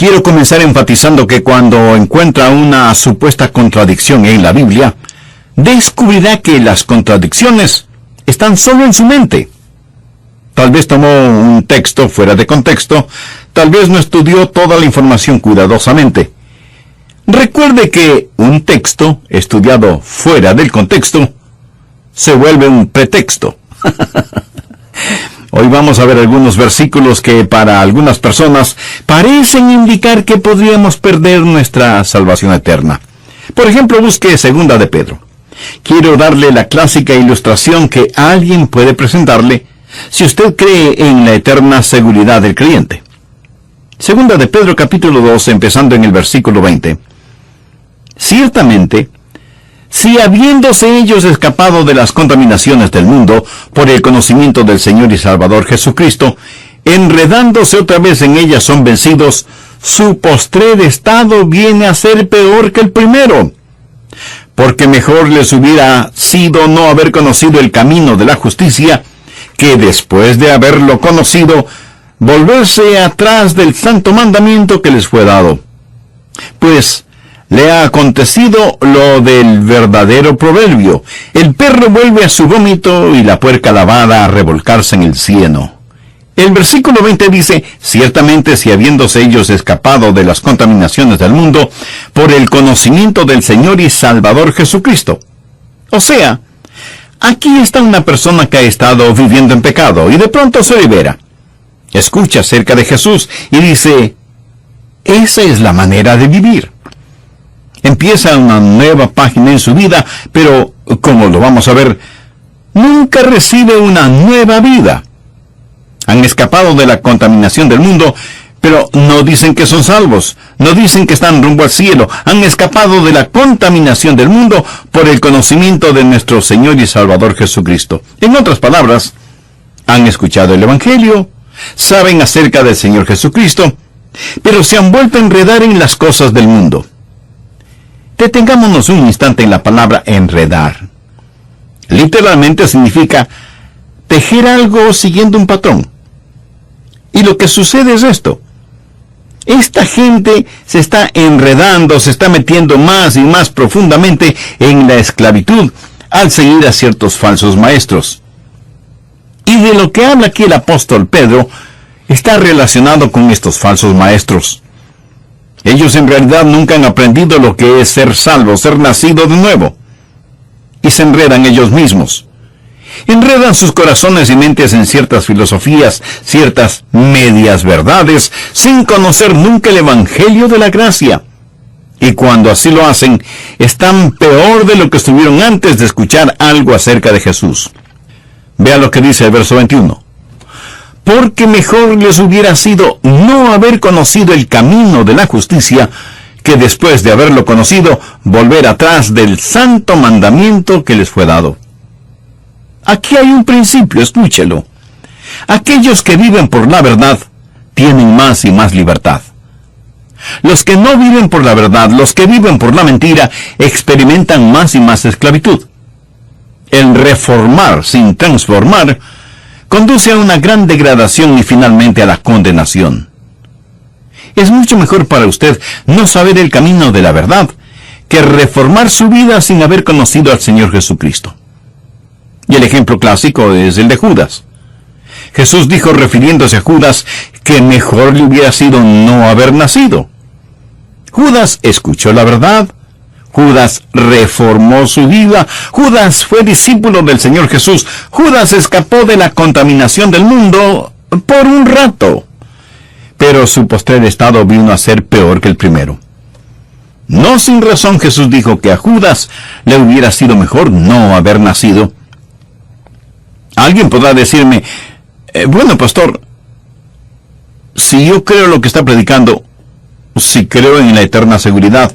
Quiero comenzar enfatizando que cuando encuentra una supuesta contradicción en la Biblia, descubrirá que las contradicciones están solo en su mente. Tal vez tomó un texto fuera de contexto, tal vez no estudió toda la información cuidadosamente. Recuerde que un texto estudiado fuera del contexto se vuelve un pretexto. Hoy vamos a ver algunos versículos que para algunas personas parecen indicar que podríamos perder nuestra salvación eterna. Por ejemplo, busque 2 de Pedro. Quiero darle la clásica ilustración que alguien puede presentarle si usted cree en la eterna seguridad del creyente. 2 de Pedro capítulo 2, empezando en el versículo 20. Ciertamente, si habiéndose ellos escapado de las contaminaciones del mundo por el conocimiento del Señor y Salvador Jesucristo, enredándose otra vez en ellas son vencidos, su postrer estado viene a ser peor que el primero. Porque mejor les hubiera sido no haber conocido el camino de la justicia, que después de haberlo conocido, volverse atrás del santo mandamiento que les fue dado. Pues le ha acontecido lo del verdadero proverbio: el perro vuelve a su vómito y la puerca lavada a revolcarse en el cieno. El versículo 20 dice: ciertamente si habiéndose ellos escapado de las contaminaciones del mundo por el conocimiento del Señor y Salvador Jesucristo. O sea, aquí está una persona que ha estado viviendo en pecado y de pronto se libera. Escucha acerca de Jesús y dice: esa es la manera de vivir. Empieza una nueva página en su vida, pero, como lo vamos a ver, nunca recibe una nueva vida. Han escapado de la contaminación del mundo, pero no dicen que son salvos, no dicen que están rumbo al cielo. Han escapado de la contaminación del mundo por el conocimiento de nuestro Señor y Salvador Jesucristo. En otras palabras, han escuchado el Evangelio, saben acerca del Señor Jesucristo, pero se han vuelto a enredar en las cosas del mundo. Detengámonos un instante en la palabra enredar. Literalmente significa tejer algo siguiendo un patrón. Y lo que sucede es esto: esta gente se está enredando, se está metiendo más y más profundamente en la esclavitud al seguir a ciertos falsos maestros. Y de lo que habla aquí el apóstol Pedro está relacionado con estos falsos maestros. Ellos en realidad nunca han aprendido lo que es ser salvo, ser nacido de nuevo. Y se enredan ellos mismos. Enredan sus corazones y mentes en ciertas filosofías, ciertas medias verdades, sin conocer nunca el Evangelio de la gracia. Y cuando así lo hacen, están peor de lo que estuvieron antes de escuchar algo acerca de Jesús. Vea lo que dice el verso 21. Porque mejor les hubiera sido no haber conocido el camino de la justicia, que después de haberlo conocido, volver atrás del santo mandamiento que les fue dado. Aquí hay un principio, escúchelo. Aquellos que viven por la verdad tienen más y más libertad. Los que no viven por la verdad, los que viven por la mentira, experimentan más y más esclavitud. El reformar sin transformar conduce a una gran degradación y finalmente a la condenación. Es mucho mejor para usted no saber el camino de la verdad que reformar su vida sin haber conocido al Señor Jesucristo. Y el ejemplo clásico es el de Judas. Jesús dijo, refiriéndose a Judas, que mejor le hubiera sido no haber nacido. Judas escuchó la verdad, Judas reformó su vida, Judas fue discípulo del Señor Jesús, Judas escapó de la contaminación del mundo por un rato, pero su postrer estado vino a ser peor que el primero. No sin razón Jesús dijo que a Judas le hubiera sido mejor no haber nacido. Alguien podrá decirme, bueno, pastor, si yo creo lo que está predicando, si creo en la eterna seguridad,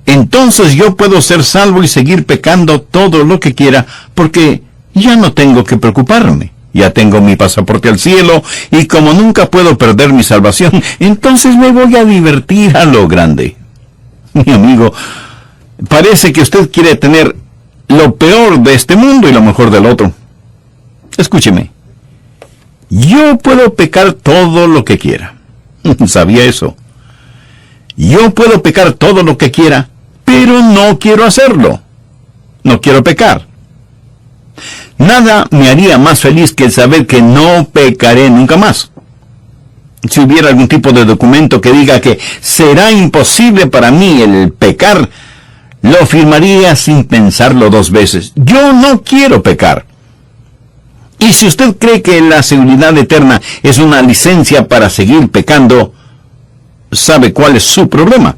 entonces yo puedo ser salvo y seguir pecando todo lo que quiera, porque ya no tengo que preocuparme. Ya tengo mi pasaporte al cielo, y como nunca puedo perder mi salvación, entonces me voy a divertir a lo grande. Mi amigo, parece que usted quiere tener lo peor de este mundo y lo mejor del otro. Escúcheme. Yo puedo pecar todo lo que quiera. ¿Sabía eso? Yo puedo pecar todo lo que quiera, pero no quiero hacerlo. No quiero pecar. Nada me haría más feliz que el saber que no pecaré nunca más. Si hubiera algún tipo de documento que diga que será imposible para mí el pecar, lo firmaría sin pensarlo 2 veces. Yo no quiero pecar. Y si usted cree que la seguridad eterna es una licencia para seguir pecando, ¿sabe cuál es su problema?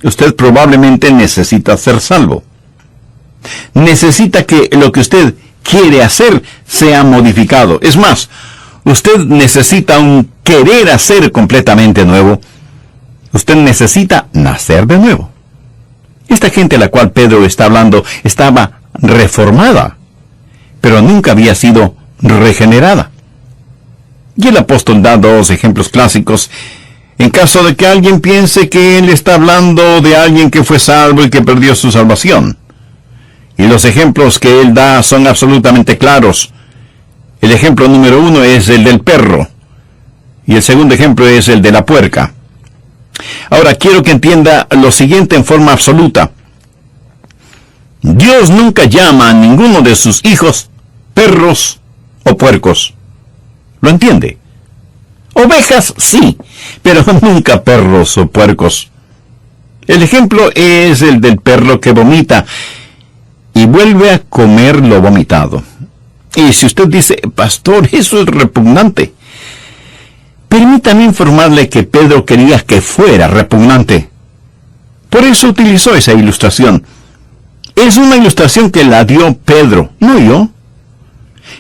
Usted probablemente necesita ser salvo. Necesita que lo que usted quiere hacer sea modificado. Es más, usted necesita un querer hacer completamente nuevo. Usted necesita nacer de nuevo. Esta gente a la cual Pedro está hablando estaba reformada, pero nunca había sido regenerada. Y el apóstol da 2 ejemplos clásicos en caso de que alguien piense que él está hablando de alguien que fue salvo y que perdió su salvación. Y los ejemplos que él da son absolutamente claros. El ejemplo número 1 es el del perro, y el segundo ejemplo es el de la puerca. Ahora quiero que entienda lo siguiente en forma absoluta. Dios nunca llama a ninguno de sus hijos perros o puercos. ¿Lo entiende? Ovejas sí, pero nunca perros o puercos. El ejemplo es el del perro que vomita y vuelve a comer lo vomitado. Y si usted dice, pastor, eso es repugnante, permítame informarle que Pedro quería que fuera repugnante. Por eso utilizó esa ilustración. Es una ilustración que la dio Pedro, no yo.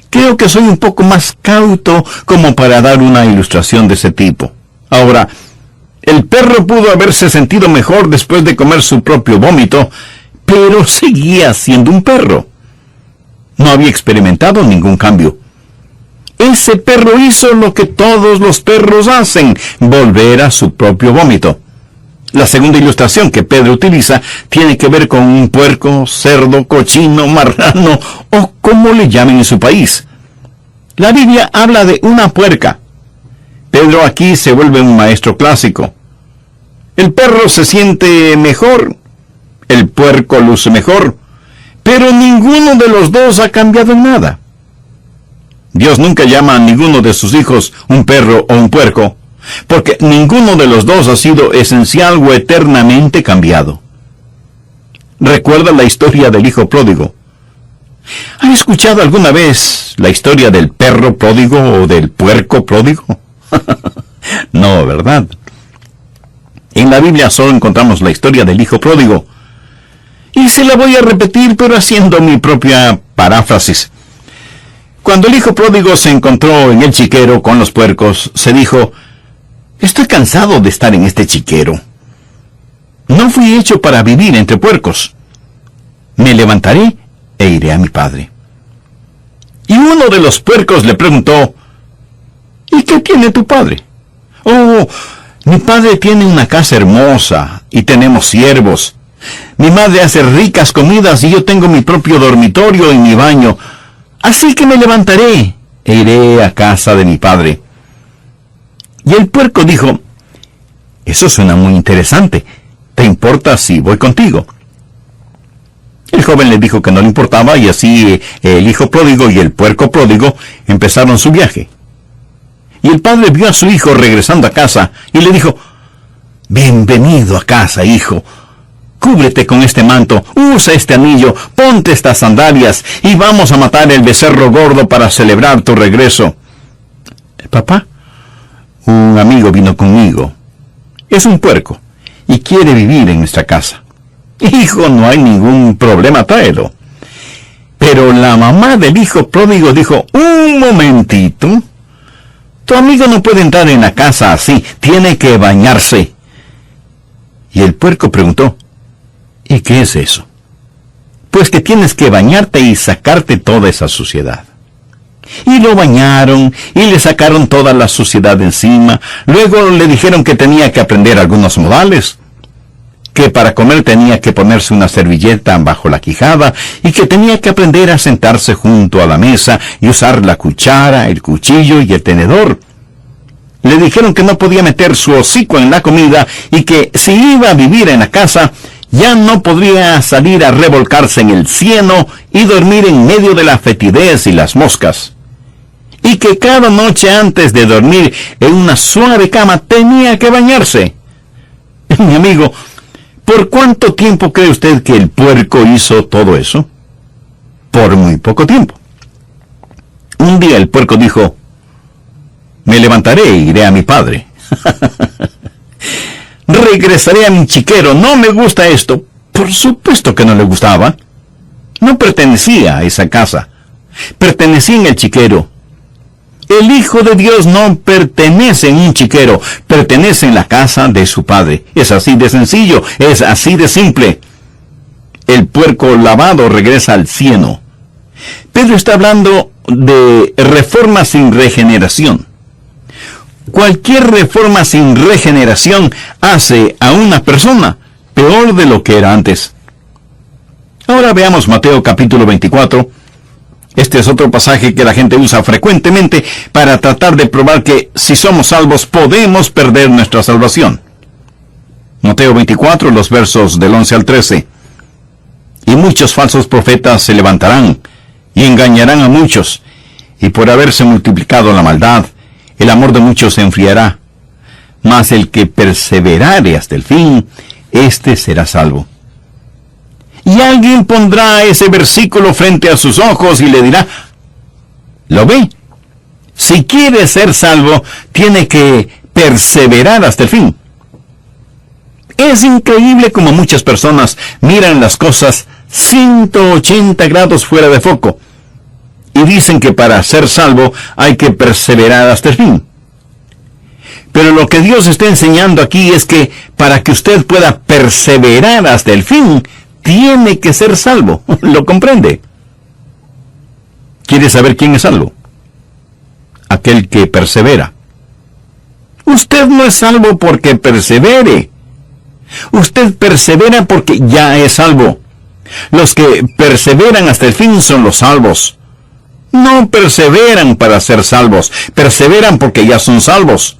Creo que soy un poco más cauto como para dar una ilustración de ese tipo. Ahora, el perro pudo haberse sentido mejor después de comer su propio vómito, pero seguía siendo un perro. No había experimentado ningún cambio. Ese perro hizo lo que todos los perros hacen, volver a su propio vómito. La segunda ilustración que Pedro utiliza tiene que ver con un puerco, cerdo, cochino, marrano o como le llamen en su país. La Biblia habla de una puerca. Pedro aquí se vuelve un maestro clásico. El perro se siente mejor, el puerco luce mejor, pero ninguno de los dos ha cambiado en nada. Dios nunca llama a ninguno de sus hijos un perro o un puerco, porque ninguno de los dos ha sido esencial o eternamente cambiado. ¿Recuerda la historia del hijo pródigo? ¿Han escuchado alguna vez la historia del perro pródigo o del puerco pródigo? No, ¿verdad? En la Biblia solo encontramos la historia del hijo pródigo. Y se la voy a repetir, pero haciendo mi propia paráfrasis. Cuando el hijo pródigo se encontró en el chiquero con los puercos, se dijo, estoy cansado de estar en este chiquero. No fui hecho para vivir entre puercos. Me levantaré e iré a mi padre. Y uno de los puercos le preguntó, ¿y qué tiene tu padre? Oh, mi padre tiene una casa hermosa y tenemos siervos. Mi madre hace ricas comidas y yo tengo mi propio dormitorio y mi baño. Así que me levantaré e iré a casa de mi padre. Y el puerco dijo, eso suena muy interesante. ¿Te importa si voy contigo? El joven le dijo que no le importaba y así el hijo pródigo y el puerco pródigo empezaron su viaje. Y el padre vio a su hijo regresando a casa y le dijo, bienvenido a casa, hijo. Cúbrete con este manto, usa este anillo, ponte estas sandalias y vamos a matar el becerro gordo para celebrar tu regreso. Papá, un amigo vino conmigo. Es un puerco y quiere vivir en nuestra casa. Hijo, no hay ningún problema, tráelo. Pero la mamá del hijo pródigo dijo, un momentito. Tu amigo no puede entrar en la casa así, tiene que bañarse. Y el puerco preguntó, ¿y qué es eso? Pues que tienes que bañarte y sacarte toda esa suciedad. Y lo bañaron y le sacaron toda la suciedad de encima. Luego le dijeron que tenía que aprender algunos modales, que para comer tenía que ponerse una servilleta bajo la quijada y que tenía que aprender a sentarse junto a la mesa y usar la cuchara, el cuchillo y el tenedor. Le dijeron que no podía meter su hocico en la comida y que si iba a vivir en la casa, ya no podría salir a revolcarse en el cieno y dormir en medio de la fetidez y las moscas. Y que cada noche antes de dormir en una suave cama tenía que bañarse. Mi amigo, ¿por cuánto tiempo cree usted que el puerco hizo todo eso? Por muy poco tiempo. Un día el puerco dijo: me levantaré e iré a mi padre. Regresaré a mi chiquero. No me gusta esto. Por supuesto que no le gustaba. No pertenecía a esa casa. Pertenecía en el chiquero. El Hijo de Dios no pertenece en un chiquero. Pertenece en la casa de su Padre. Es así de sencillo. Es así de simple. El puerco lavado regresa al cieno. Pedro está hablando de reforma sin regeneración. Cualquier reforma sin regeneración hace a una persona peor de lo que era antes. Ahora veamos Mateo capítulo 24. Este es otro pasaje que la gente usa frecuentemente para tratar de probar que si somos salvos podemos perder nuestra salvación. Mateo 24, los versos del 11 al 13. Y muchos falsos profetas se levantarán y engañarán a muchos, y por haberse multiplicado la maldad, el amor de muchos se enfriará. Mas el que perseverare hasta el fin, éste será salvo. Y alguien pondrá ese versículo frente a sus ojos y le dirá: ¿lo ve? Si quiere ser salvo, tiene que perseverar hasta el fin. Es increíble como muchas personas miran las cosas 180 grados fuera de foco y dicen que para ser salvo hay que perseverar hasta el fin. Pero lo que Dios está enseñando aquí es que para que usted pueda perseverar hasta el fin, tiene que ser salvo. ¿Lo comprende? ¿Quiere saber quién es salvo? Aquel que persevera. Usted no es salvo porque persevere. Usted persevera porque ya es salvo. Los que perseveran hasta el fin son los salvos. No perseveran para ser salvos, perseveran porque ya son salvos.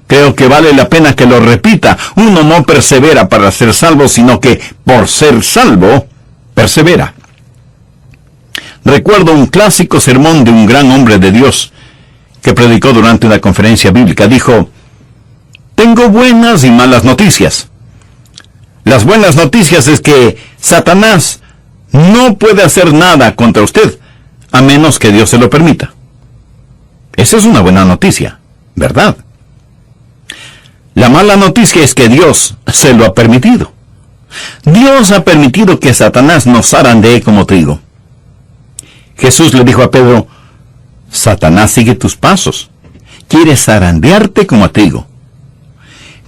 Creo que vale la pena que lo repita. Uno no persevera para ser salvo, sino que por ser salvo, persevera. Recuerdo un clásico sermón de un gran hombre de Dios que predicó durante una conferencia bíblica. Dijo: tengo buenas y malas noticias. Las buenas noticias es que Satanás no puede hacer nada contra usted, a menos que Dios se lo permita. Esa es una buena noticia, ¿verdad? La mala noticia es que Dios se lo ha permitido. Dios ha permitido que Satanás nos zarandee como trigo. Jesús le dijo a Pedro: Satanás sigue tus pasos. Quiere zarandearte como a trigo.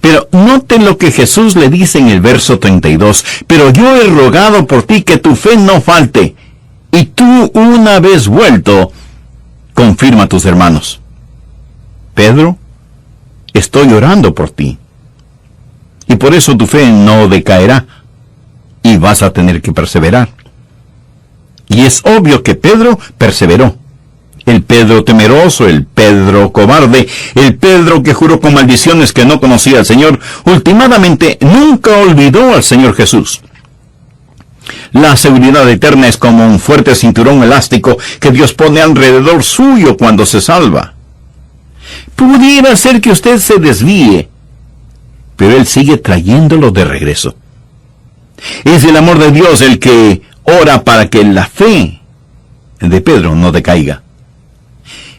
Pero note lo que Jesús le dice en el verso 32. Pero yo he rogado por ti que tu fe no falte. Y tú, una vez vuelto, confirma a tus hermanos. Pedro, estoy orando por ti. Y por eso tu fe no decaerá. Y vas a tener que perseverar. Y es obvio que Pedro perseveró. El Pedro temeroso, el Pedro cobarde, el Pedro que juró con maldiciones que no conocía al Señor, últimamente nunca olvidó al Señor Jesús. La seguridad eterna es como un fuerte cinturón elástico que Dios pone alrededor suyo cuando se salva. Pudiera ser que usted se desvíe, pero Él sigue trayéndolo de regreso. Es el amor de Dios el que ora para que la fe de Pedro no decaiga.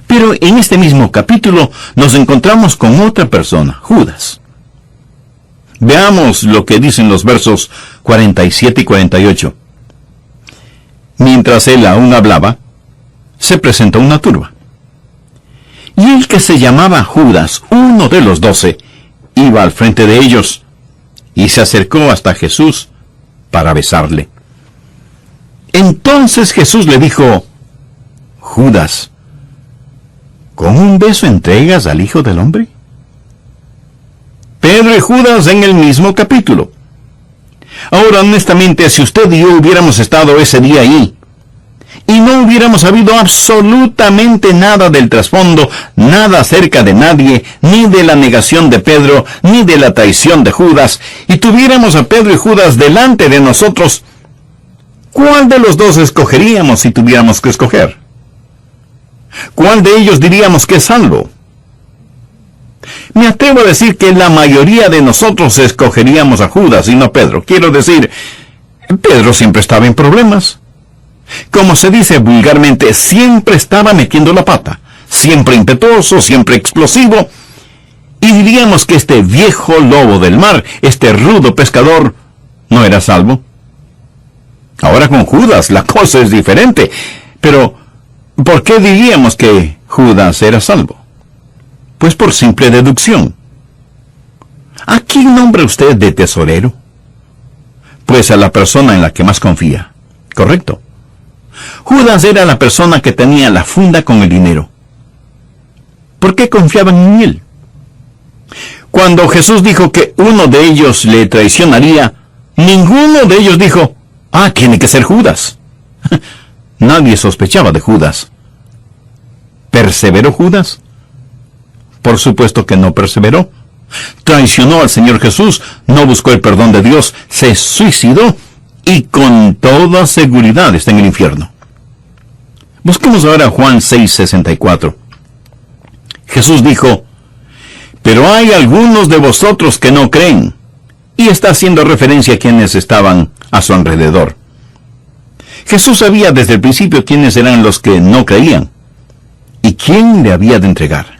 Pero en este mismo capítulo nos encontramos con otra persona, Judas. Veamos lo que dicen los versos 47 y 48. Mientras él aún hablaba, se presentó una turba. Y el que se llamaba Judas, uno de los 12, iba al frente de ellos, y se acercó hasta Jesús para besarle. Entonces Jesús le dijo: Judas, ¿con un beso entregas al Hijo del Hombre? Pedro y Judas en el mismo capítulo. Ahora, honestamente, si usted y yo hubiéramos estado ese día ahí, y no hubiéramos sabido absolutamente nada del trasfondo, nada acerca de nadie, ni de la negación de Pedro, ni de la traición de Judas, y tuviéramos a Pedro y Judas delante de nosotros, ¿cuál de los dos escogeríamos si tuviéramos que escoger? ¿Cuál de ellos diríamos que es salvo? Me atrevo a decir que la mayoría de nosotros escogeríamos a Judas y no a Pedro. Quiero decir, Pedro siempre estaba en problemas. Como se dice vulgarmente, siempre estaba metiendo la pata. Siempre impetuoso, siempre explosivo. Y diríamos que este viejo lobo del mar, este rudo pescador, no era salvo. Ahora con Judas la cosa es diferente. Pero, ¿por qué diríamos que Judas era salvo? Pues por simple deducción. ¿A quién nombra usted de tesorero? Pues a la persona en la que más confía. ¿Correcto? Judas era la persona que tenía la funda con el dinero. ¿Por qué confiaban en él? Cuando Jesús dijo que uno de ellos le traicionaría, ninguno de ellos dijo, tiene que ser Judas. Nadie sospechaba de Judas. ¿Perseveró Judas? Por supuesto que no perseveró. Traicionó al Señor Jesús, no buscó el perdón de Dios, se suicidó y con toda seguridad está en el infierno. Busquemos ahora Juan 6:64. Jesús dijo, pero hay algunos de vosotros que no creen, y está haciendo referencia a quienes estaban a su alrededor. Jesús sabía desde el principio quiénes eran los que no creían, y quién le había de entregar.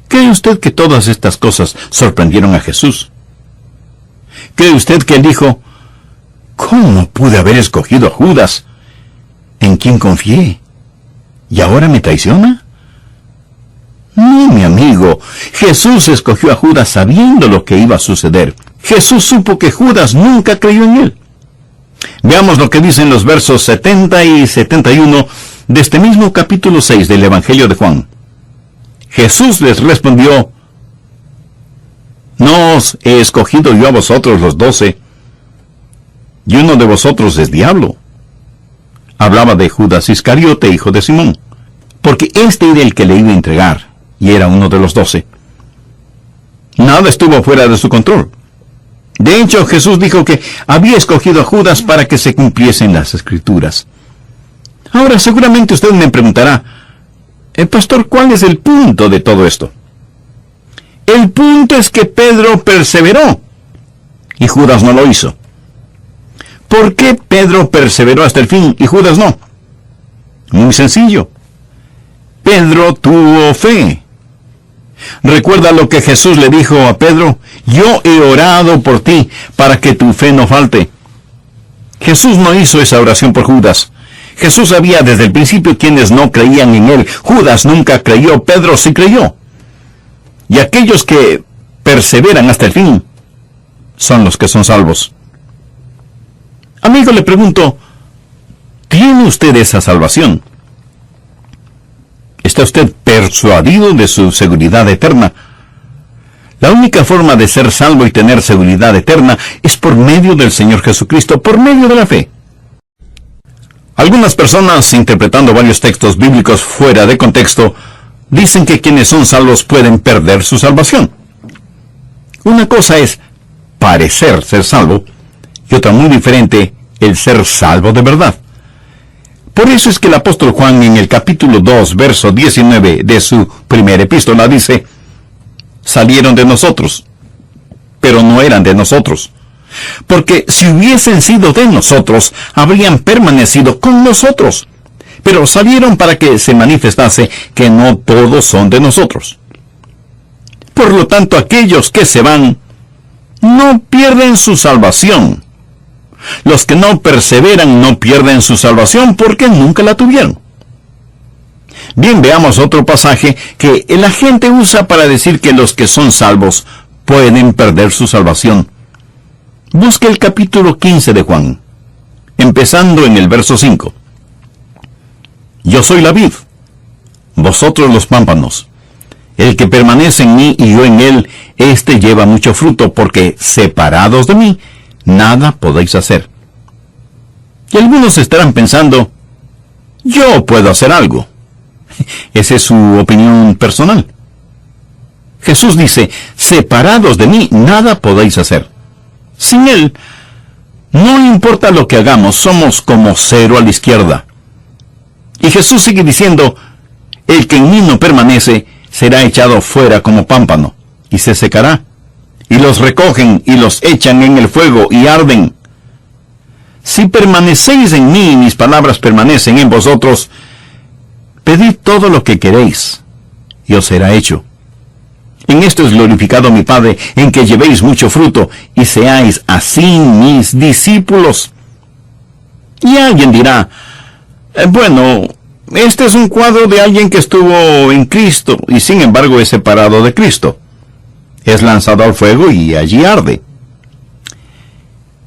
¿Cree usted que todas estas cosas sorprendieron a Jesús? ¿Cree usted que él dijo, ¿cómo pude haber escogido a Judas, en quien confié, y ahora me traiciona? No, mi amigo, Jesús escogió a Judas sabiendo lo que iba a suceder. Jesús supo que Judas nunca creyó en él. Veamos lo que dicen los versos 70 y 71 de este mismo capítulo 6 del Evangelio de Juan. Jesús les respondió, ¿no os he escogido yo a vosotros los 12? Y uno de vosotros es diablo. Hablaba de Judas Iscariote, hijo de Simón, porque este era el que le iba a entregar, y era uno de los 12. Nada estuvo fuera de su control. De hecho, Jesús dijo que había escogido a Judas para que se cumpliesen las Escrituras. Ahora, seguramente usted me preguntará, pastor, ¿cuál es el punto de todo esto? El punto es que Pedro perseveró, y Judas no lo hizo. ¿Por qué Pedro perseveró hasta el fin y Judas no? Muy sencillo. Pedro tuvo fe. Recuerda lo que Jesús le dijo a Pedro, yo he orado por ti para que tu fe no falte. Jesús no hizo esa oración por Judas. Jesús sabía desde el principio quienes no creían en él. Judas nunca creyó, Pedro sí creyó. Y aquellos que perseveran hasta el fin son los que son salvos. Amigo, le pregunto, ¿tiene usted esa salvación? ¿Está usted persuadido de su seguridad eterna? La única forma de ser salvo y tener seguridad eterna es por medio del Señor Jesucristo, por medio de la fe. Algunas personas, interpretando varios textos bíblicos fuera de contexto, dicen que quienes son salvos pueden perder su salvación. Una cosa es parecer ser salvo, y otra muy diferente, el ser salvo de verdad. Por eso es que el apóstol Juan en el capítulo 2, verso 19 de su primera epístola dice, salieron de nosotros, pero no eran de nosotros. Porque si hubiesen sido de nosotros, habrían permanecido con nosotros. Pero salieron para que se manifestase que no todos son de nosotros. Por lo tanto, aquellos que se van, no pierden su salvación. Los que no perseveran no pierden su salvación porque nunca la tuvieron. Bien, veamos otro pasaje que la gente usa para decir que los que son salvos pueden perder su salvación. Busque el capítulo 15 de Juan, empezando en el verso 5. Yo soy la vid, vosotros los pámpanos. El que permanece en mí y yo en él, éste lleva mucho fruto, porque separados de mí, nada podéis hacer. Y algunos estarán pensando, yo puedo hacer algo. Esa es su opinión personal. Jesús dice, separados de mí, nada podéis hacer. Sin Él, no importa lo que hagamos, somos como cero a la izquierda. Y Jesús sigue diciendo, el que en mí no permanece, será echado fuera como pámpano, y se secará. Y los recogen y los echan en el fuego y arden. Si permanecéis en mí y mis palabras permanecen en vosotros, pedid todo lo que queréis, y os será hecho. En esto es glorificado mi Padre, en que llevéis mucho fruto, y seáis así mis discípulos. Y alguien dirá, bueno, este es un cuadro de alguien que estuvo en Cristo, y sin embargo es separado de Cristo. Es lanzado al fuego y allí arde.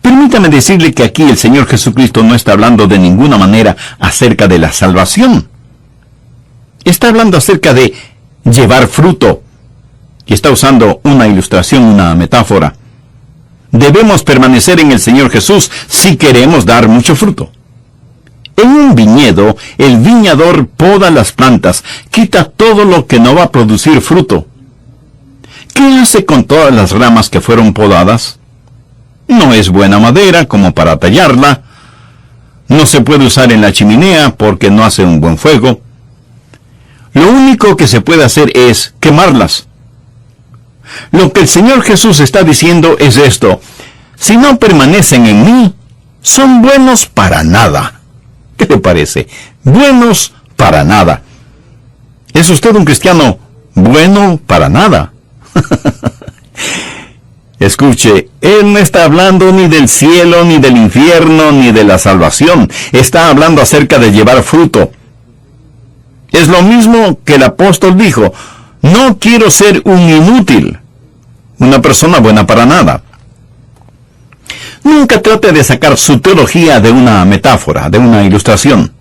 Permítame decirle que aquí el Señor Jesucristo no está hablando de ninguna manera acerca de la salvación. Está hablando acerca de llevar fruto. Y está usando una ilustración, una metáfora. Debemos permanecer en el Señor Jesús si queremos dar mucho fruto. En un viñedo, el viñador poda las plantas, quita todo lo que no va a producir fruto. ¿Qué hace con todas las ramas que fueron podadas? No es buena madera como para tallarla. No se puede usar en la chimenea porque no hace un buen fuego. Lo único que se puede hacer es quemarlas. Lo que el Señor Jesús está diciendo es esto: si no permanecen en mí, son buenos para nada. ¿Qué te parece? Buenos para nada. ¿Es usted un cristiano bueno para nada? Escuche, Él no está hablando ni del cielo, ni del infierno, ni de la salvación. Está hablando acerca de llevar fruto. Es lo mismo que el apóstol dijo: no quiero ser un inútil, una persona buena para nada. Nunca trate de sacar su teología de una metáfora, de una ilustración.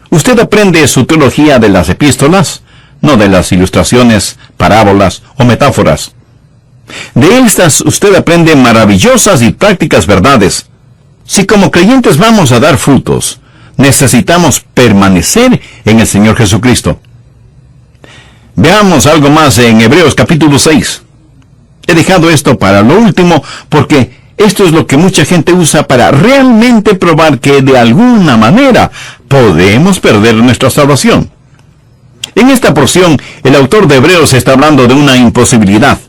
Usted aprende su teología de las epístolas, no de las ilustraciones, parábolas o metáforas. De estas usted aprende maravillosas y prácticas verdades. Si como creyentes vamos a dar frutos, necesitamos permanecer en el Señor Jesucristo. Veamos algo más en Hebreos capítulo 6. He dejado esto para lo último porque esto es lo que mucha gente usa para realmente probar que de alguna manera podemos perder nuestra salvación. En esta porción, el autor de Hebreos está hablando de una imposibilidad.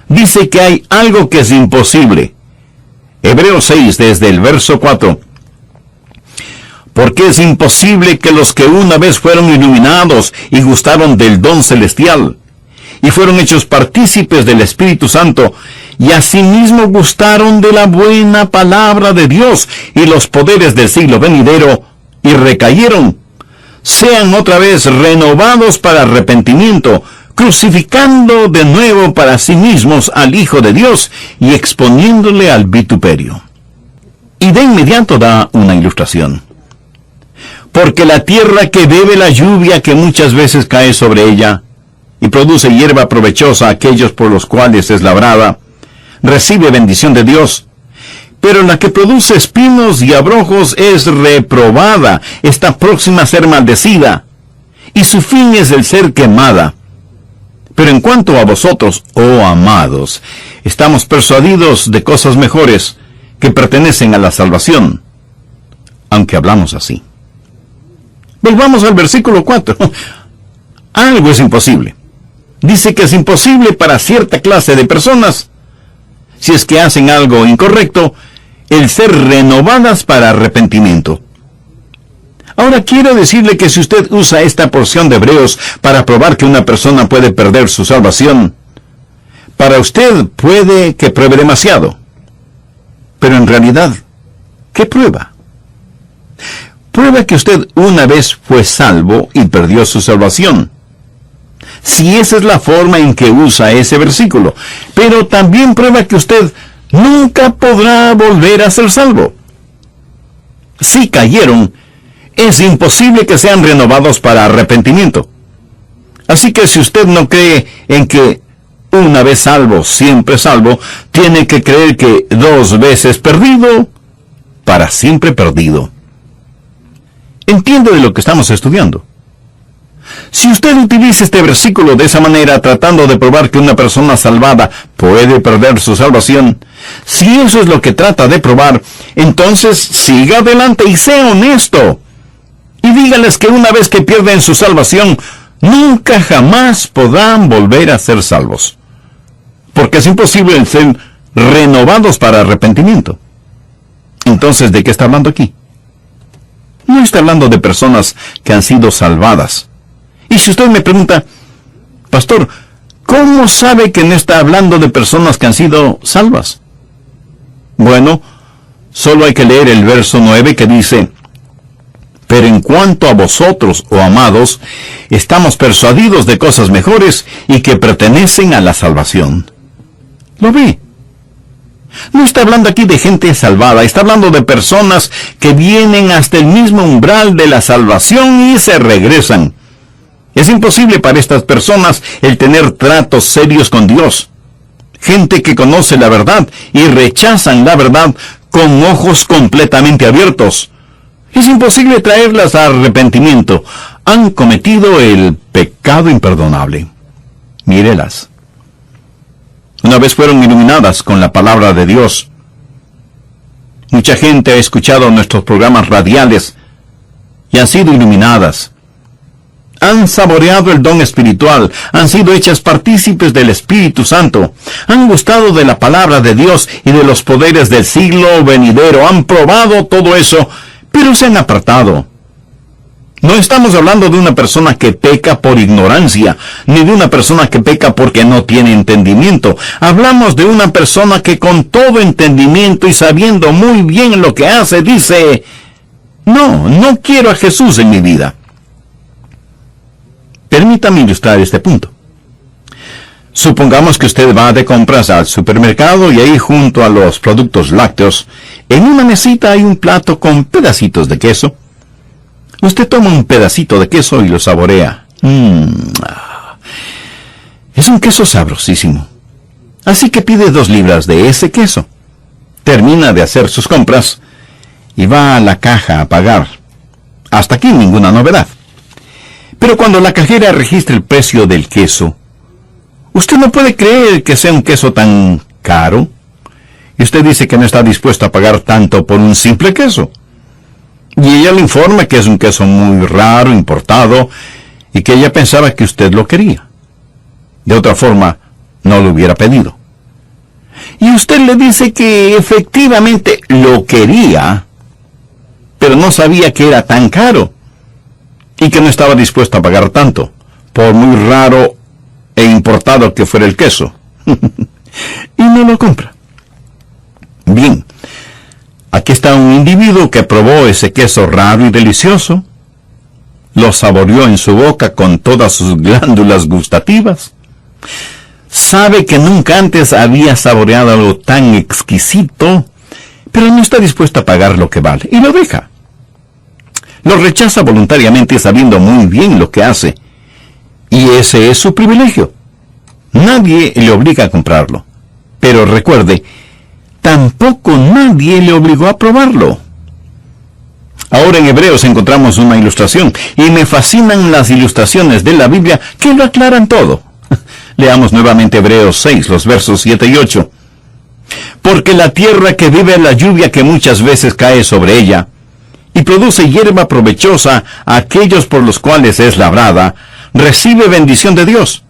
Dice que hay algo que es imposible. Hebreos 6, desde el verso 4. Porque es imposible que los que una vez fueron iluminados y gustaron del don celestial, y fueron hechos partícipes del Espíritu Santo, y asimismo gustaron de la buena palabra de Dios y los poderes del siglo venidero, y recayeron, sean otra vez renovados para arrepentimiento, crucificando de nuevo para sí mismos al Hijo de Dios y exponiéndole al vituperio. Y de inmediato da una ilustración. Porque la tierra que bebe la lluvia que muchas veces cae sobre ella, y produce hierba provechosa a aquellos por los cuales es labrada, recibe bendición de Dios. Pero la que produce espinos y abrojos es reprobada, está próxima a ser maldecida, y su fin es el ser quemada. Pero en cuanto a vosotros, oh amados, estamos persuadidos de cosas mejores que pertenecen a la salvación, aunque hablamos así. Volvamos al versículo 4. Algo es imposible. Dice que es imposible para cierta clase de personas, si es que hacen algo incorrecto, el ser renovadas para arrepentimiento. Ahora quiero decirle que si usted usa esta porción de Hebreos para probar que una persona puede perder su salvación, para usted puede que pruebe demasiado. Pero en realidad, ¿qué prueba? Prueba que usted una vez fue salvo y perdió su salvación. Si esa es la forma en que usa ese versículo. Pero también prueba que usted nunca podrá volver a ser salvo. Si cayeron, es imposible que sean renovados para arrepentimiento. Así que si usted no cree en que una vez salvo, siempre salvo, tiene que creer que 2 veces perdido, para siempre perdido. entiende de lo que estamos estudiando. Si usted utiliza este versículo de esa manera, tratando de probar que una persona salvada puede perder su salvación, si eso es lo que trata de probar, entonces siga adelante y sea honesto. Y dígales que una vez que pierden su salvación, nunca jamás podrán volver a ser salvos. Porque es imposible el ser renovados para arrepentimiento. Entonces, ¿de qué está hablando aquí? No está hablando de personas que han sido salvadas. Y si usted me pregunta, pastor, ¿cómo sabe que no está hablando de personas que han sido salvas? Bueno, solo hay que leer el verso 9 que dice, pero en cuanto a vosotros, oh amados, estamos persuadidos de cosas mejores y que pertenecen a la salvación. ¿Lo ve? No está hablando aquí de gente salvada, está hablando de personas que vienen hasta el mismo umbral de la salvación y se regresan. Es imposible para estas personas el tener tratos serios con Dios. Gente que conoce la verdad y rechazan la verdad con ojos completamente abiertos. Es imposible traerlas a arrepentimiento. Han cometido el pecado imperdonable. Mírelas. Una vez fueron iluminadas con la palabra de Dios. Mucha gente ha escuchado nuestros programas radiales y han sido iluminadas. Han saboreado el don espiritual, han sido hechas partícipes del Espíritu Santo, han gustado de la palabra de Dios y de los poderes del siglo venidero, han probado todo eso, pero se han apartado. No estamos hablando de una persona que peca por ignorancia, ni de una persona que peca porque no tiene entendimiento. Hablamos de una persona que con todo entendimiento y sabiendo muy bien lo que hace, dice, no quiero a Jesús en mi vida. Permítame ilustrar este punto. Supongamos que usted va de compras al supermercado y ahí junto a los productos lácteos, en una mesita hay un plato con pedacitos de queso. Usted toma un pedacito de queso y lo saborea. Es un queso sabrosísimo. Así que pide 2 libras de ese queso. Termina de hacer sus compras y va a la caja a pagar. Hasta aquí ninguna novedad. Pero cuando la cajera registra el precio del queso, usted no puede creer que sea un queso tan caro. Y usted dice que no está dispuesto a pagar tanto por un simple queso. Y ella le informa que es un queso muy raro, importado, y que ella pensaba que usted lo quería. De otra forma, no lo hubiera pedido. Y usted le dice que efectivamente lo quería, pero no sabía que era tan caro. Y que no estaba dispuesto a pagar tanto, por muy raro e importado que fuera el queso. Y no lo compra. Bien, aquí está un individuo que probó ese queso raro y delicioso, lo saboreó en su boca con todas sus glándulas gustativas, sabe que nunca antes había saboreado algo tan exquisito, pero no está dispuesto a pagar lo que vale, y lo deja. Lo rechaza voluntariamente sabiendo muy bien lo que hace. Y ese es su privilegio. Nadie le obliga a comprarlo. Pero recuerde, tampoco nadie le obligó a probarlo. Ahora en Hebreos encontramos una ilustración, y me fascinan las ilustraciones de la Biblia que lo aclaran todo. Leamos nuevamente Hebreos 6, los versos 7 y 8. Porque la tierra que vive la lluvia que muchas veces cae sobre ella, y produce hierba provechosa a aquellos por los cuales es labrada, recibe bendición de Dios.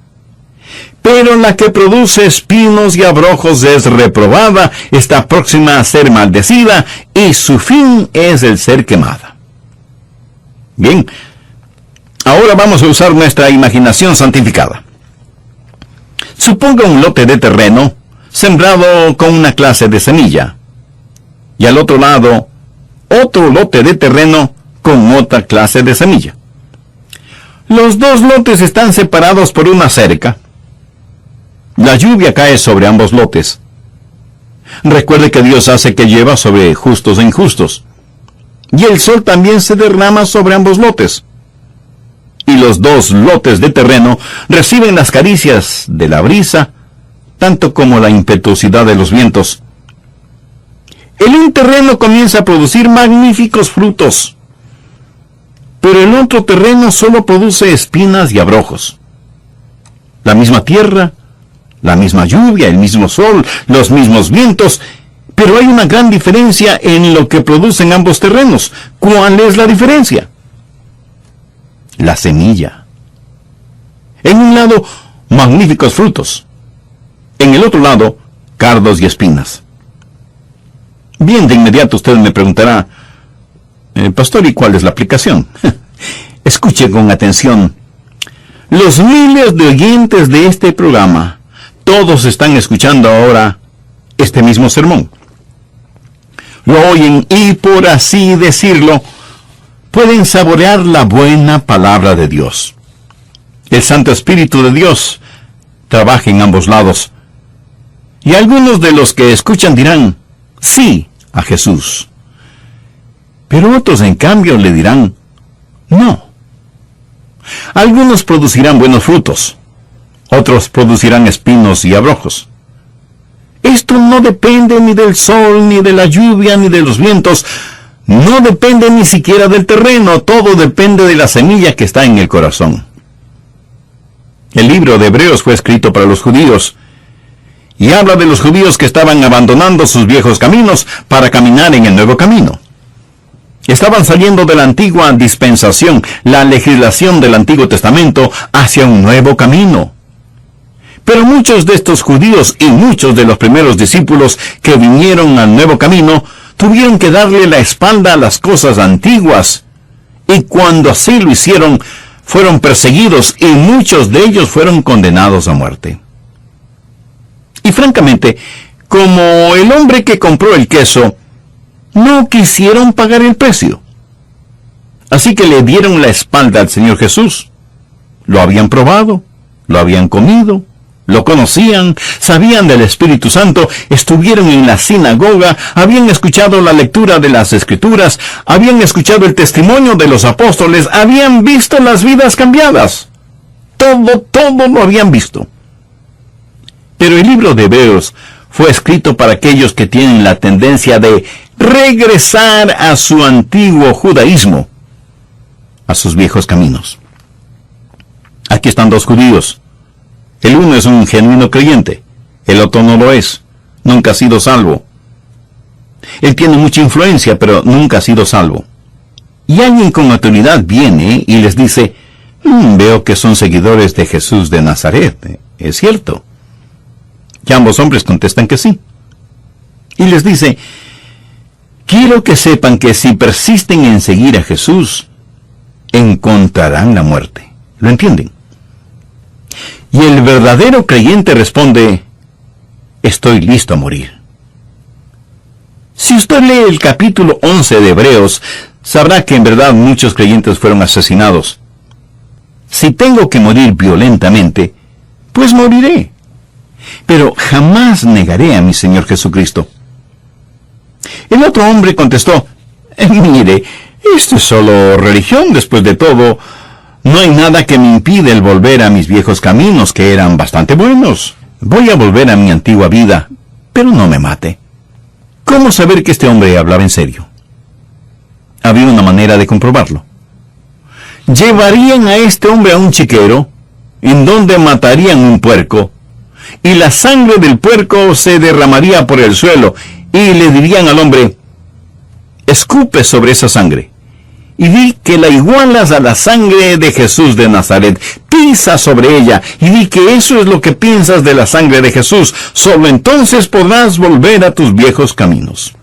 Pero la que produce espinos y abrojos es reprobada, está próxima a ser maldecida, y su fin es el ser quemada. Bien, ahora vamos a usar nuestra imaginación santificada. Suponga un lote de terreno sembrado con una clase de semilla, y al otro lado otro lote de terreno con otra clase de semilla. Los 2 lotes están separados por una cerca. La lluvia cae sobre ambos lotes. Recuerde que Dios hace que llueva sobre justos e injustos. Y el sol también se derrama sobre ambos lotes. Y los 2 lotes de terreno reciben las caricias de la brisa, tanto como la impetuosidad de los vientos. El un terreno comienza a producir magníficos frutos. pero el otro terreno solo produce espinas y abrojos. La misma tierra, la misma lluvia, el mismo sol, los mismos vientos, pero hay una gran diferencia en lo que producen ambos terrenos. ¿Cuál es la diferencia? La semilla. En un lado, magníficos frutos. En el otro lado, cardos y espinas. Bien, de inmediato usted me preguntará, pastor, ¿y cuál es la aplicación? Escuche con atención. Los miles de oyentes de este programa, todos están escuchando ahora este mismo sermón. Lo oyen y, por así decirlo, pueden saborear la buena palabra de Dios. El Santo Espíritu de Dios trabaja en ambos lados. Y algunos de los que escuchan dirán, sí, a Jesús. Pero otros, en cambio, le dirán, no. Algunos producirán buenos frutos. Otros producirán espinos y abrojos. Esto no depende ni del sol, ni de la lluvia, ni de los vientos. No depende ni siquiera del terreno. Todo depende de la semilla que está en el corazón. El libro de Hebreos fue escrito para los judíos. Y habla de los judíos que estaban abandonando sus viejos caminos para caminar en el nuevo camino. Estaban saliendo de la antigua dispensación, la legislación del Antiguo Testamento, hacia un nuevo camino. Pero muchos de estos judíos y muchos de los primeros discípulos que vinieron al nuevo camino tuvieron que darle la espalda a las cosas antiguas. Y cuando así lo hicieron, fueron perseguidos y muchos de ellos fueron condenados a muerte. Y francamente, como el hombre que compró el queso, no quisieron pagar el precio. Así que le dieron la espalda al Señor Jesús. Lo habían probado, lo habían comido, lo conocían, sabían del Espíritu Santo, estuvieron en la sinagoga, habían escuchado la lectura de las Escrituras, habían escuchado el testimonio de los apóstoles, habían visto las vidas cambiadas. Todo lo habían visto. Pero el libro de Hebreos fue escrito para aquellos que tienen la tendencia de regresar a su antiguo judaísmo, a sus viejos caminos. Aquí están dos judíos. El uno es un genuino creyente, el otro no lo es, nunca ha sido salvo. Él tiene mucha influencia, pero nunca ha sido salvo. Y alguien con autoridad viene y les dice, veo que son seguidores de Jesús de Nazaret, ¿es cierto? Y ambos hombres contestan que sí. Y les dice, quiero que sepan que si persisten en seguir a Jesús, encontrarán la muerte. ¿Lo entienden? Y el verdadero creyente responde, estoy listo a morir. Si usted lee el capítulo 11 de Hebreos, sabrá que en verdad muchos creyentes fueron asesinados. Si tengo que morir violentamente, pues moriré. Pero jamás negaré a mi Señor Jesucristo. El otro hombre contestó, mire, esto es solo religión, después de todo. No hay nada que me impide el volver a mis viejos caminos, que eran bastante buenos. Voy a volver a mi antigua vida, pero no me mate. ¿Cómo saber que este hombre hablaba en serio? Había una manera de comprobarlo. Llevarían a este hombre a un chiquero, en donde matarían un puerco, y la sangre del puerco se derramaría por el suelo, y le dirían al hombre, escupe sobre esa sangre, y di que la igualas a la sangre de Jesús de Nazaret, pisa sobre ella, y di que eso es lo que piensas de la sangre de Jesús, solo entonces podrás volver a tus viejos caminos.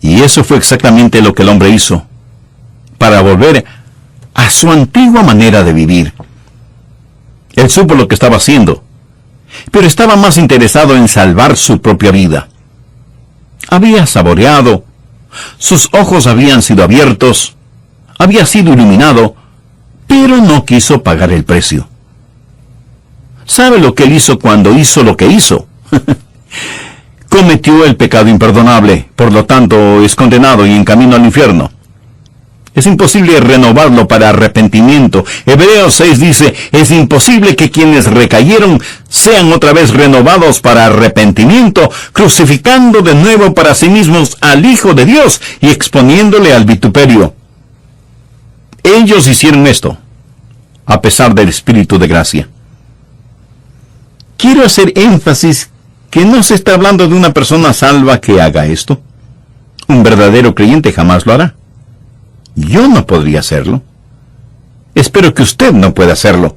Y eso fue exactamente lo que el hombre hizo, para volver a su antigua manera de vivir. Él supo lo que estaba haciendo, pero estaba más interesado en salvar su propia vida. Había saboreado, sus ojos habían sido abiertos, había sido iluminado, pero no quiso pagar el precio. ¿Sabe lo que él hizo cuando hizo lo que hizo? Cometió el pecado imperdonable, por lo tanto es condenado y en camino al infierno. Es imposible renovarlo para arrepentimiento. Hebreos 6 dice, es imposible que quienes recayeron sean otra vez renovados para arrepentimiento, crucificando de nuevo para sí mismos al Hijo de Dios y exponiéndole al vituperio. Ellos hicieron esto, a pesar del Espíritu de gracia. Quiero hacer énfasis que no se está hablando de una persona salva que haga esto. Un verdadero creyente jamás lo hará. Yo no podría hacerlo. Espero que usted no pueda hacerlo.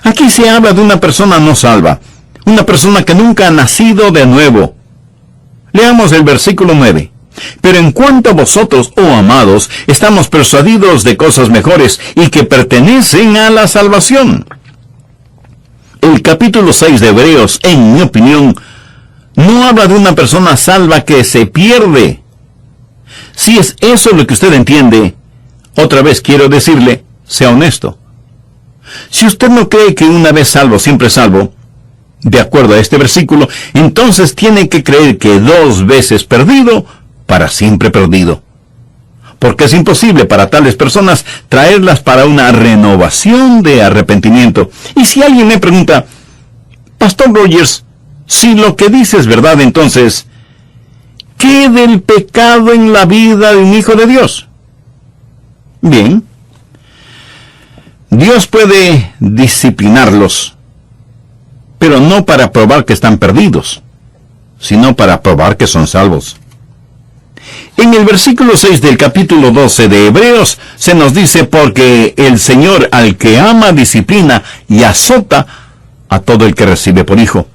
Aquí se habla de una persona no salva, una persona que nunca ha nacido de nuevo. Leamos el versículo 9. Pero en cuanto a vosotros, oh amados, estamos persuadidos de cosas mejores y que pertenecen a la salvación. El capítulo 6 de Hebreos, en mi opinión, no habla de una persona salva que se pierde. Si es eso lo que usted entiende, otra vez quiero decirle, sea honesto. Si usted no cree que una vez salvo, siempre salvo, de acuerdo a este versículo, entonces tiene que creer que 2 veces perdido, para siempre perdido. Porque es imposible para tales personas traerlas para una renovación de arrepentimiento. Y si alguien me pregunta, Pastor Rogers, si lo que dice es verdad, entonces, ¿qué del pecado en la vida de un hijo de Dios? Bien, Dios puede disciplinarlos, pero no para probar que están perdidos, sino para probar que son salvos. En el versículo 6 del capítulo 12 de Hebreos se nos dice, porque el Señor al que ama disciplina y azota a todo el que recibe por hijo.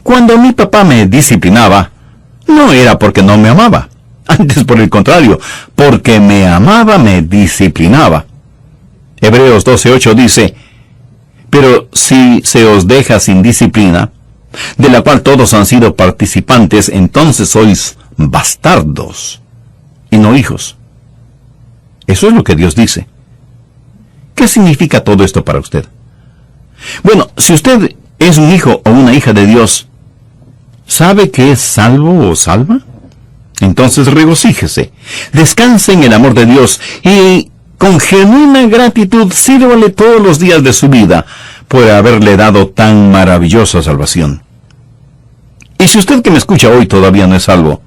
Cuando mi papá me disciplinaba, no era porque no me amaba, antes por el contrario, porque me amaba me disciplinaba. Hebreos 12:8 dice, pero si se os deja sin disciplina, de la cual todos han sido participantes, entonces sois bastardos y no hijos. Eso es lo que Dios dice. ¿Qué significa todo esto para usted? Bueno, si usted es un hijo o una hija de Dios, ¿sabe que es salvo o salva? Entonces regocíjese, descanse en el amor de Dios y con genuina gratitud sírvale todos los días de su vida por haberle dado tan maravillosa salvación. Y si usted que me escucha hoy todavía no es salvo,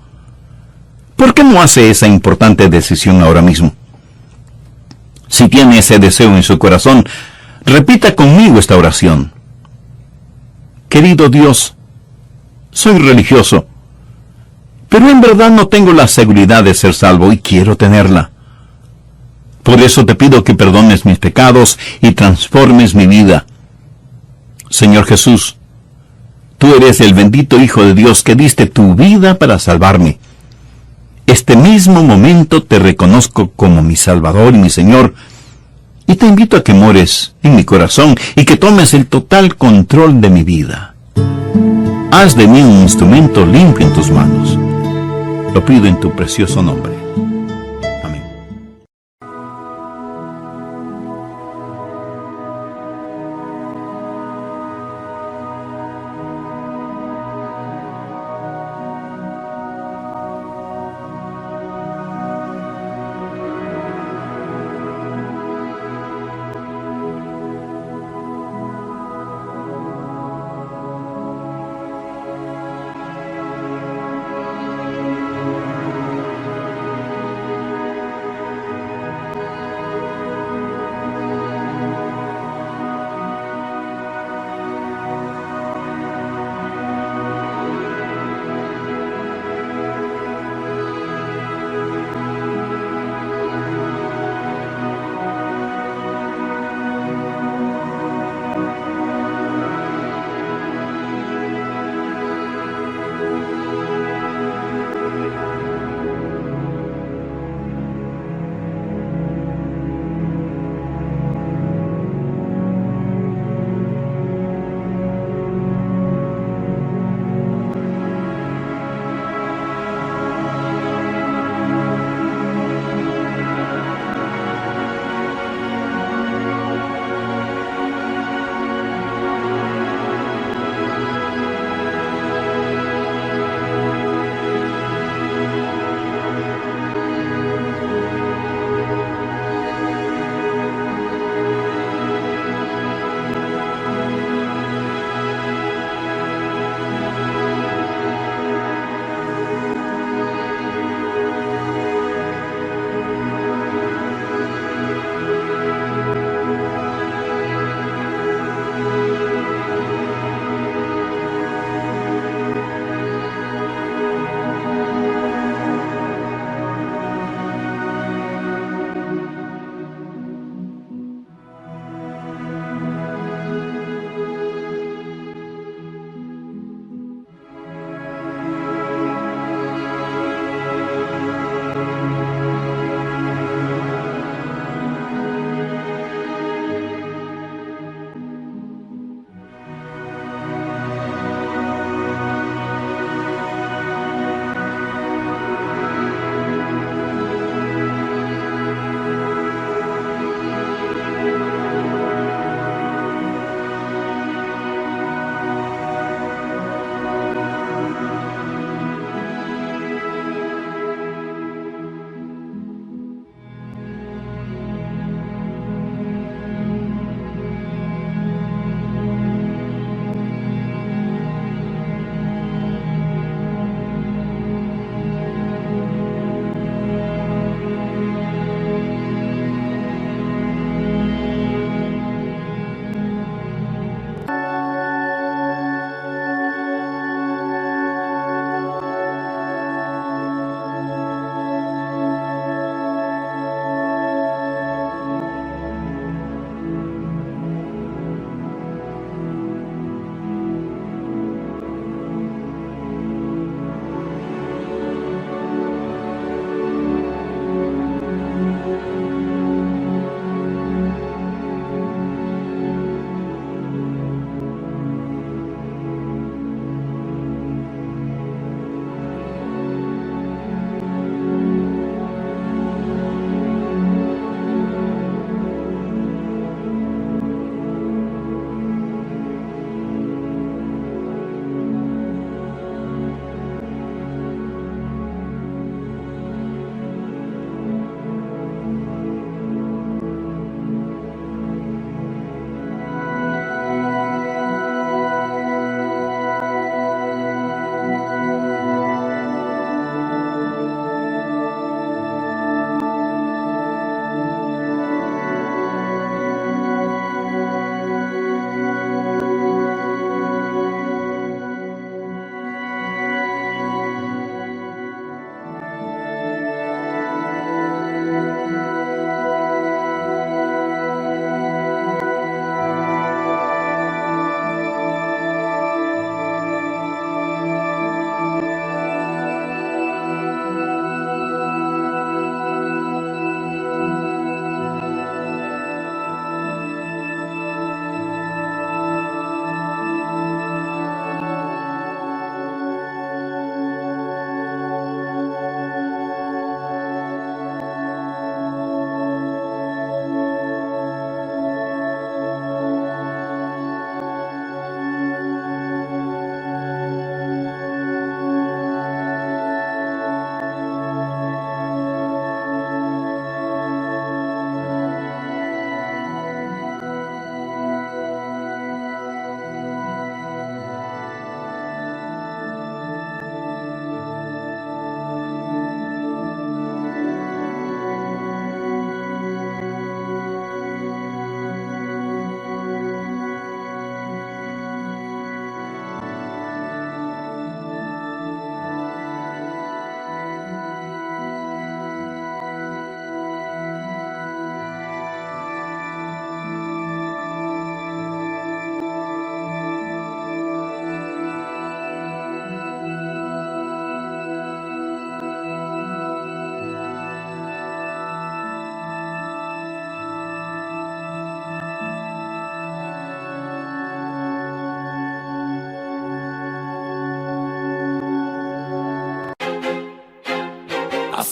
¿por qué no hace esa importante decisión ahora mismo? Si tiene ese deseo en su corazón, repita conmigo esta oración. Querido Dios, soy religioso, pero en verdad no tengo la seguridad de ser salvo y quiero tenerla. Por eso te pido que perdones mis pecados y transformes mi vida. Señor Jesús, tú eres el bendito Hijo de Dios que diste tu vida para salvarme. Este mismo momento te reconozco como mi Salvador y mi Señor, y te invito a que mores en mi corazón y que tomes el total control de mi vida. Haz de mí un instrumento limpio en tus manos. Lo pido en tu precioso nombre. Amén.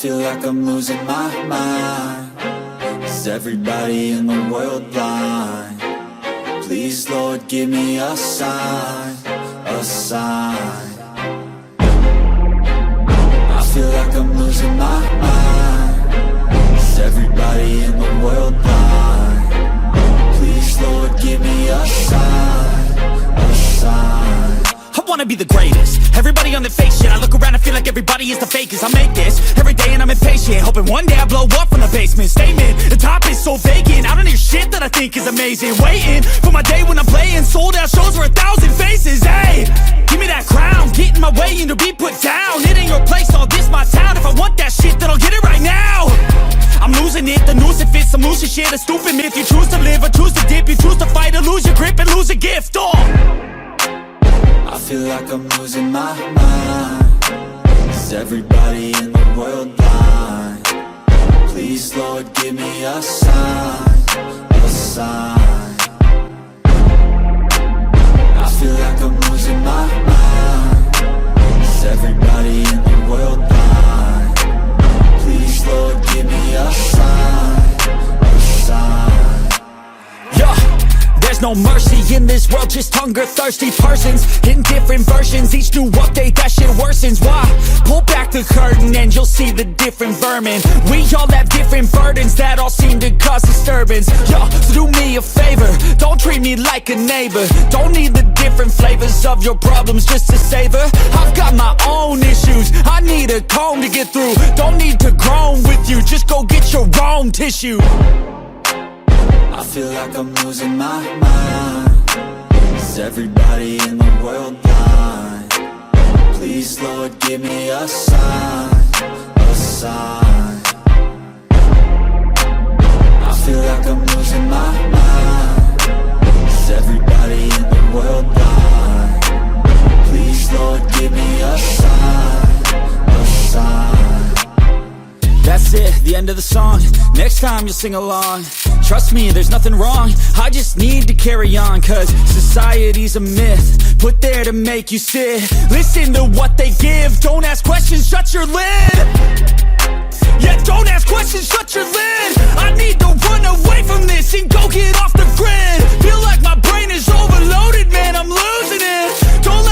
feel like I'm losing my mind. Is everybody in the world blind? Please, Lord, give me a sign, a sign. I feel like I'm losing my mind. Is everybody in the world blind? Please, Lord, give me a sign, a sign. I wanna be the greatest. Everybody on the fake shit. I look around and feel like everybody is the fakest. I make this every day and I'm impatient, hoping one day I blow up from the basement. Statement, the top is so vacant. I don't hear shit that I think is amazing. Waiting for my day when I'm playing sold out shows for 1,000 faces. Hey, give me that crown, get in my way and to be put down. It ain't your place, all this my town. If I want that shit, then I'll get it right now. I'm losing it, the noose it fits, some loose shit, a stupid myth. You choose to live or choose to dip, you choose to fight or lose your grip and lose a gift. I feel like I'm losing my mind. Is everybody in the world blind? Please, Lord, give me a sign, a sign. I feel like I'm losing my mind. Is everybody in the world blind? Please, Lord, give me a sign, a sign. Yeah. There's no mercy in this world, just hunger-thirsty persons in different versions. Each new update, that shit worsens. Why? Pull back the curtain and you'll see the different vermin. We all have different burdens that all seem to cause disturbance. Yo, so do me a favor, don't treat me like a neighbor. Don't need the different flavors of your problems just to savor. I've got my own issues, I need a comb to get through. Don't need to groan with you, just go get your own tissue. I feel like I'm losing my mind. Is everybody in the world blind? Please, Lord, give me a sign, a sign. I feel like I'm losing my mind. Is everybody in the world blind? Please, Lord, give me a sign, a sign. That's it, the end of the song. Next time you'll sing along. Trust me, there's nothing wrong. I just need to carry on, cause society's a myth put there to make you sit. Listen to what they give. Don't ask questions, shut your lid. Yeah, don't ask questions, shut your lid. I need to run away from this and go get off the grid. Feel like my brain is overloaded, man, I'm losing it. Don't